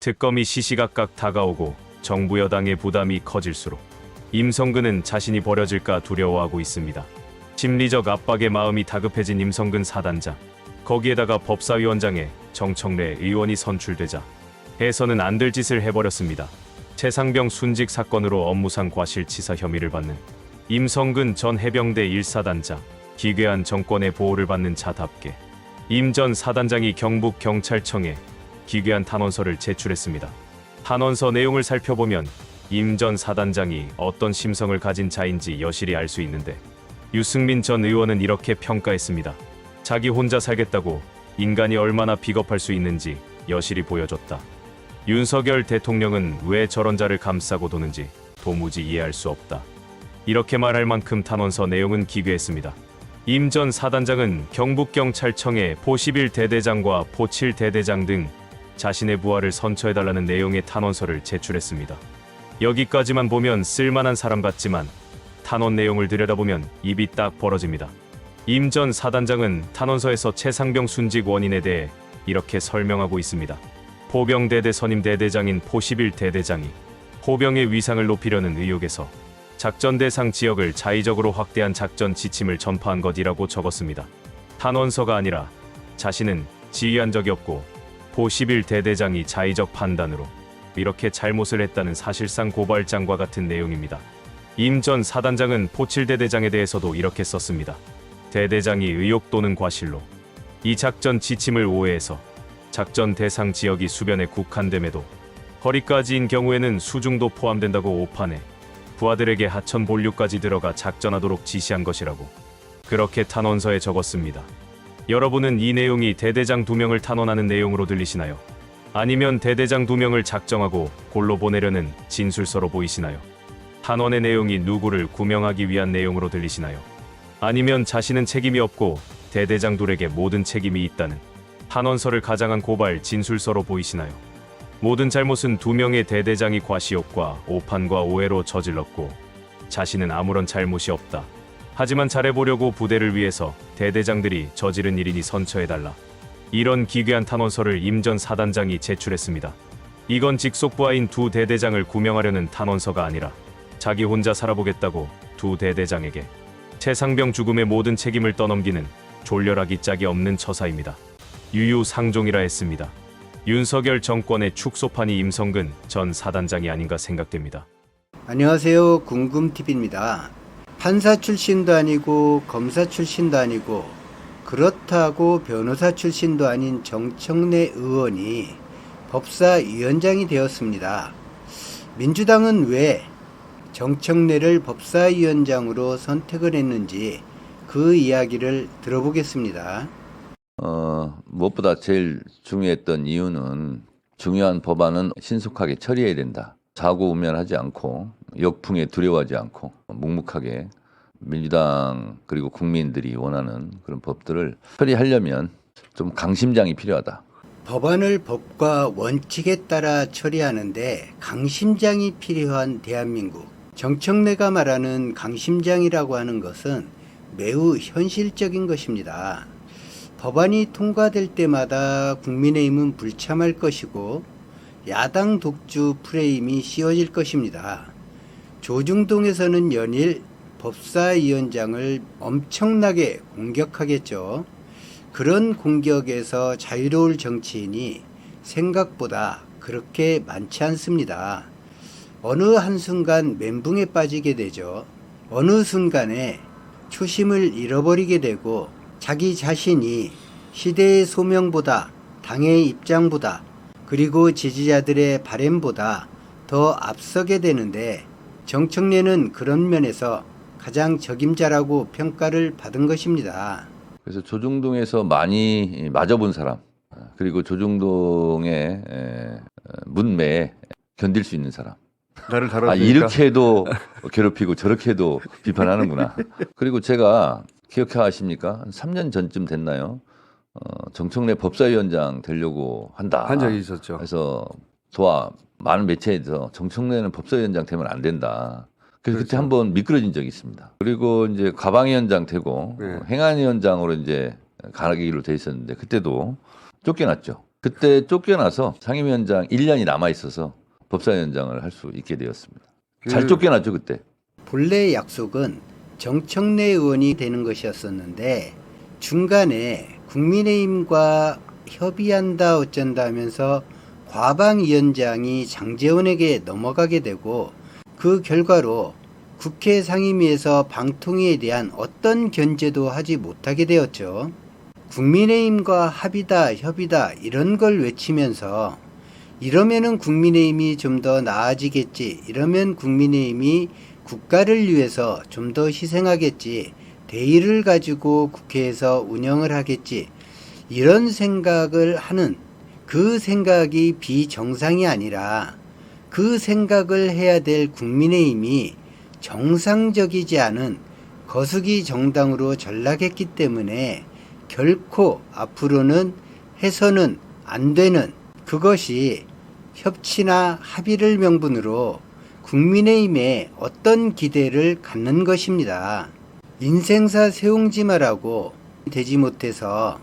특검이 시시각각 다가오고 정부 여당의 부담이 커질수록 임성근은 자신이 버려질까 두려워하고 있습니다. 심리적 압박에 마음이 다급해진 임성근 사단장. 거기에다가 법사위원장에 정청래 의원이 선출되자 해서는 안 될 짓을 해버렸습니다. 최상병 순직 사건으로 업무상 과실치사 혐의를 받는 임성근 전 해병대 1사단장. 기괴한 정권의 보호를 받는 자답게 임 전 사단장이 경북경찰청에 기괴한 탄원서를 제출했습니다. 탄원서 내용을 살펴보면 임 전 사단장이 어떤 심성을 가진 자인지 여실히 알 수 있는데 유승민 전 의원은 이렇게 평가했습니다. 자기 혼자 살겠다고 인간이 얼마나 비겁할 수 있는지 여실히 보여줬다. 윤석열 대통령은 왜 저런 자를 감싸고 도는지 도무지 이해할 수 없다. 이렇게 말할 만큼 탄원서 내용은 기괴했습니다. 임 전 사단장은 경북경찰청에 포 11대대장과 포 7대대장 등 자신의 부하를 선처해달라는 내용의 탄원서를 제출했습니다. 여기까지만 보면 쓸만한 사람 같지만 탄원 내용을 들여다보면 입이 딱 벌어집니다. 임 전 사단장은 탄원서에서 최상병 순직 원인에 대해 이렇게 설명하고 있습니다. 포병대대 선임 대대장인 포 11대대장이 포병의 위상을 높이려는 의혹에서 작전 대상 지역을 자의적으로 확대한 작전 지침을 전파한 것이라고 적었습니다. 탄원서가 아니라 자신은 지휘한 적이 없고 포 11대대장이 자의적 판단으로 이렇게 잘못을 했다는 사실상 고발장과 같은 내용입니다. 임 전 사단장은 포 7대대장에 대해서도 이렇게 썼습니다. 대대장이 의혹 또는 과실로 이 작전 지침을 오해해서 작전 대상 지역이 수변에 국한됨에도 허리까지인 경우에는 수중도 포함된다고 오판해 부하들에게 하천 본류까지 들어가 작전하도록 지시한 것이라고 그렇게 탄원서에 적었습니다. 여러분은 이 내용이 대대장 2명을 탄원하는 내용으로 들리시나요? 아니면 대대장 2명을 작정하고 골로 보내려는 진술서로 보이시나요? 탄원의 내용이 누구를 구명하기 위한 내용으로 들리시나요? 아니면 자신은 책임이 없고 대대장 둘에게 모든 책임이 있다는 탄원서를 가장한 고발 진술서로 보이시나요? 모든 잘못은 2명의 대대장이 과시욕과 오판과 오해로 저질렀고 자신은 아무런 잘못이 없다. 하지만 잘해보려고 부대를 위해서 대대장들이 저지른 일이니 선처해달라. 이런 기괴한 탄원서를 임 전 사단장이 제출했습니다. 이건 직속 부하인 2 대대장을 구명하려는 탄원서가 아니라 자기 혼자 살아보겠다고 2 대대장에게 최상병 죽음의 모든 책임을 떠넘기는 졸렬하기 짝이 없는 처사입니다. 유유상종이라 했습니다. 윤석열 정권의 축소판이 임성근 전 사단장이 아닌가 생각됩니다. 안녕하세요. 궁금TV입니다. 판사 출신도 아니고 검사 출신도 아니고 그렇다고 변호사 출신도 아닌 정청래 의원이 법사위원장이 되었습니다. 민주당은 왜 정청래를 법사위원장으로 선택을 했는지 그 이야기를 들어보겠습니다. 무엇보다 제일 중요했던 이유는 중요한 법안은 신속하게 처리해야 된다. 자고우면하지 않고 역풍에 두려워하지 않고 묵묵하게 민주당 그리고 국민들이 원하는 그런 법들을 처리하려면 좀 강심장이 필요하다. 법안을 법과 원칙에 따라 처리하는데 강심장이 필요한 대한민국. 정청래가 말하는 강심장이라고 하는 것은 매우 현실적인 것입니다. 법안이 통과될 때마다 국민의힘은 불참할 것이고 야당 독주 프레임이 씌워질 것입니다. 조중동에서는 연일 법사위원장을 엄청나게 공격하겠죠. 그런 공격에서 자유로울 정치인이 생각보다 그렇게 많지 않습니다. 어느 한순간 멘붕에 빠지게 되죠. 어느 순간에 초심을 잃어버리게 되고 자기 자신이 시대의 소명보다 당의 입장보다 그리고 지지자들의 바램보다 더 앞서게 되는데 정청래는 그런 면에서 가장 적임자라고 평가를 받은 것입니다. 그래서 조중동에서 많이 맞아본 사람 그리고 조중동의 문매에 견딜 수 있는 사람. 나를 다뤘으니까. 이렇게 해도 괴롭히고 저렇게 해도 비판하는구나. 그리고 제가 기억하십니까? 한 3년 전쯤 됐나요? 정청래 법사위원장 되려고 한다. 한 적이 있었죠. 그래서 많은 매체에서 정청래는 법사위원장 되면 안 된다. 그래서 그렇죠. 그때 한번 미끄러진 적이 있습니다. 그리고 이제 가방위원장 되고 네. 행안위원장으로 이제 가기로 돼 있었는데 그때도 쫓겨났죠. 그때 쫓겨나서 상임위원장 1년이 남아 있어서 법사위원장을 할 수 있게 되었습니다. 잘 쫓겨났죠 그때. 본래 약속은 정청래 의원이 되는 것이었었는데 중간에 국민의힘과 협의한다 어쩐다 하면서 과방위원장이 장제원에게 넘어가게 되고 그 결과로 국회 상임위에서 방통위에 대한 어떤 견제도 하지 못하게 되었죠. 국민의힘과 합의다, 협의다 이런 걸 외치면서 이러면은 국민의힘이 좀 더 나아지겠지, 이러면 국민의힘이 국가를 위해서 좀 더 희생하겠지, 대의를 가지고 국회에서 운영을 하겠지, 이런 생각을 하는 그 생각이 비정상이 아니라 그 생각을 해야 될 국민의힘이 정상적이지 않은 거수기 정당으로 전락했기 때문에 결코 앞으로는 해서는 안 되는, 그것이 협치나 합의를 명분으로 국민의힘에 어떤 기대를 갖는 것입니다. 인생사 세웅지 말하고 되지 못해서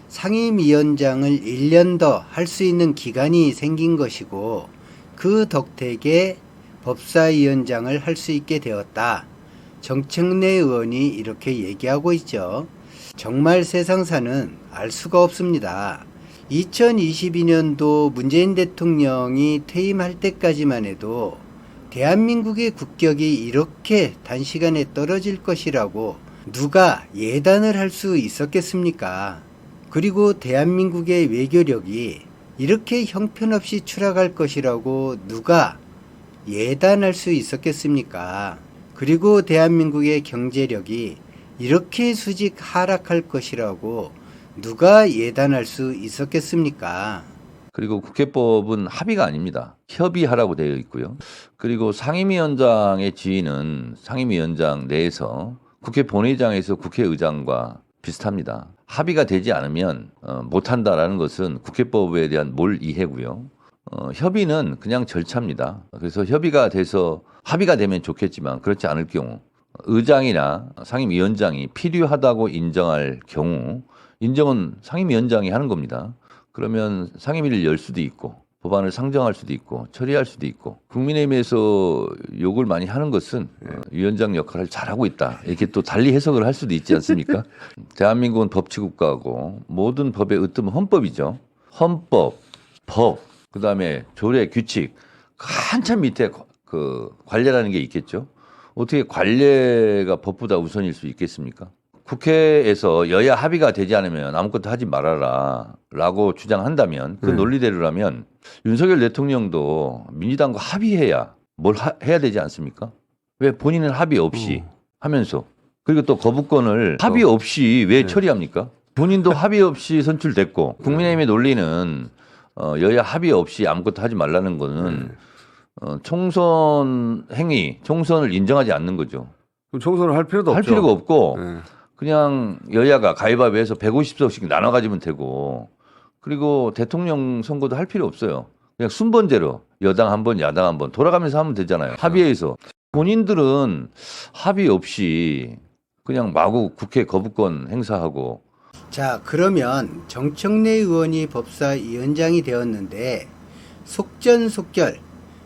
상임위원장을 1년 더 할 수 있는 기간이 생긴 것이고 그 덕택에 법사위원장을 할 수 있게 되었다. 정청래 의원이 이렇게 얘기하고 있죠. 정말 세상사는 알 수가 없습니다. 2022년도 문재인 대통령이 퇴임할 때까지만 해도 대한민국의 국격이 이렇게 단시간에 떨어질 것이라고 누가 예단을 할 수 있었겠습니까? 그리고 대한민국의 외교력이 이렇게 형편없이 추락할 것이라고 누가 예단할 수 있었겠습니까? 그리고 대한민국의 경제력이 이렇게 수직 하락할 것이라고 누가 예단할 수 있었겠습니까? 그리고 국회법은 합의가 아닙니다. 협의하라고 되어 있고요. 그리고 상임위원장의 지위는 상임위원장 내에서 국회 본회의장에서 국회의장과 비슷합니다. 합의가 되지 않으면 못한다라는 것은 국회법에 대한 몰이해고요. 협의는 그냥 절차입니다. 그래서 협의가 돼서 합의가 되면 좋겠지만 그렇지 않을 경우 의장이나 상임위원장이 필요하다고 인정할 경우 인정은 상임위원장이 하는 겁니다. 그러면 상임위를 열 수도 있고 법안을 상정할 수도 있고 처리할 수도 있고 국민의힘에서 욕을 많이 하는 것은 위원장 역할을 잘하고 있다. 이렇게 또 달리 해석을 할 수도 있지 않습니까? 대한민국은 법치국가고 모든 법의 으뜸은 헌법이죠. 헌법, 법, 그다음에 조례, 규칙 한참 밑에 그 관례라는 게 있겠죠. 어떻게 관례가 법보다 우선일 수 있겠습니까? 국회에서 여야 합의가 되지 않으면 아무것도 하지 말아라 라고 주장한다면 그 논리대로라면 윤석열 대통령도 민주당과 합의해야 뭘 해야 되지 않습니까? 왜 본인은 합의 없이 하면서 그리고 또 거부권을 합의 없이 왜 처리합니까? 본인도 합의 없이 선출됐고 국민의힘의 논리는 여야 합의 없이 아무것도 하지 말라는 거는 총선 행위, 총선을 인정하지 않는 거죠. 그럼 총선을 할 필요도 할 없죠. 필요가 없고 그냥 여야가 가위바위보해서 150석씩 나눠 가지면 되고 그리고 대통령 선거도 할 필요 없어요. 그냥 순번제로 여당 한 번, 야당 한 번 돌아가면서 하면 되잖아요. 합의해서. 본인들은 합의 없이 그냥 마구 국회 거부권 행사하고. 자, 그러면 정청래 의원이 법사위원장이 되었는데 속전속결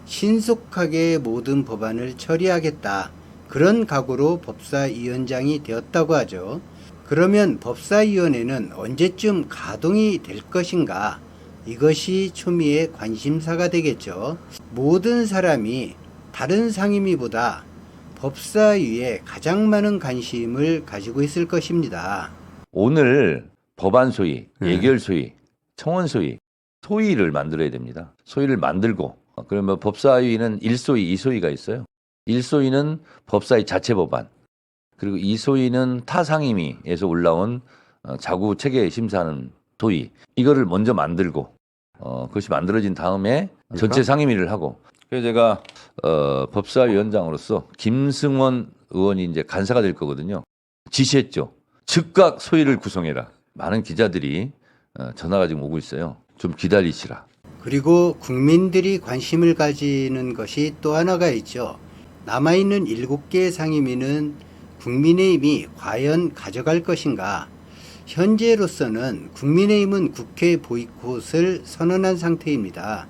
신속하게 모든 법안을 처리하겠다. 그런 각오로 법사위원장이 되었다고 하죠. 그러면 법사위원회는 언제쯤 가동이 될 것인가? 이것이 초미의 관심사가 되겠죠. 모든 사람이 다른 상임위보다 법사위에 가장 많은 관심을 가지고 있을 것입니다. 오늘 법안 소위, 예결 소위, 청원 소위, 소위를 만들어야 됩니다. 소위를 만들고 그러면 법사위는 1소위, 2소위가 있어요. 1소위는 법사위 자체 법안, 그리고 2소위는 타 상임위에서 올라온 자구 체계 심사하는 도의. 이거를 먼저 만들고 그것이 만들어진 다음에 전체 상임위를 하고. 그래서 제가 법사위원장으로서 김승원 의원이 이제 간사가 될 거거든요. 지시했죠. 즉각 소위를 구성해라. 많은 기자들이 전화가 지금 오고 있어요. 좀 기다리시라. 그리고 국민들이 관심을 가지는 것이 또 하나가 있죠. 남아있는 7개 상임위는 국민의힘이 과연 가져갈 것인가? 현재로서는 국민의힘은 국회 보이콧을 선언한 상태입니다.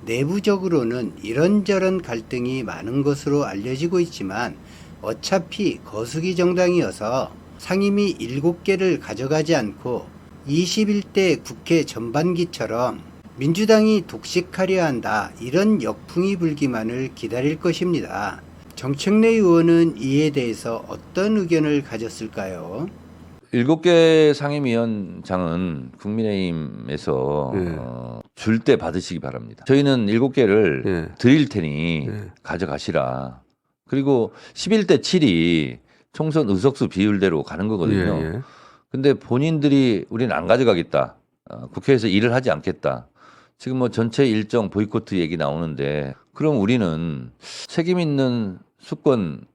내부적으로는 이런저런 갈등이 많은 것으로 알려지고 있지만 어차피 거수기 정당이어서 상임위 7개를 가져가지 않고 21대 국회 전반기처럼 민주당이 독식하려 한다, 이런 역풍이 불기만을 기다릴 것입니다. 정청래 의원은 이에 대해서 어떤 의견을 가졌을까요? 7개 상임위원장은 국민의힘에서 예. 줄 때 받으시기 바랍니다. 저희는 7개를 예. 드릴 테니 예. 가져가시라. 그리고 11대 7이 총선 의석수 비율대로 가는 거거든요. 예, 예. 근데 본인들이 우리는 안 가져가겠다. 국회에서 일을 하지 않겠다. 지금 뭐 전체 일정 보이콧 얘기 나오는데, 그럼 우리는 책임 있는 수권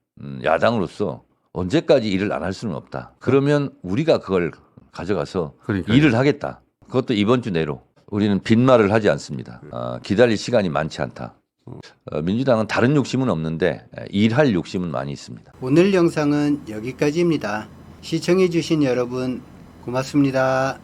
야당으로서 언제까지 일을 안 할 수는 없다. 그러면 우리가 그걸 가져가서 그러니까요. 일을 하겠다. 그것도 이번 주 내로. 우리는 빈말을 하지 않습니다. 기다릴 시간이 많지 않다. 민주당은 다른 욕심은 없는데 일할 욕심은 많이 있습니다. 오늘 영상은 여기까지입니다. 시청해주신 여러분 고맙습니다.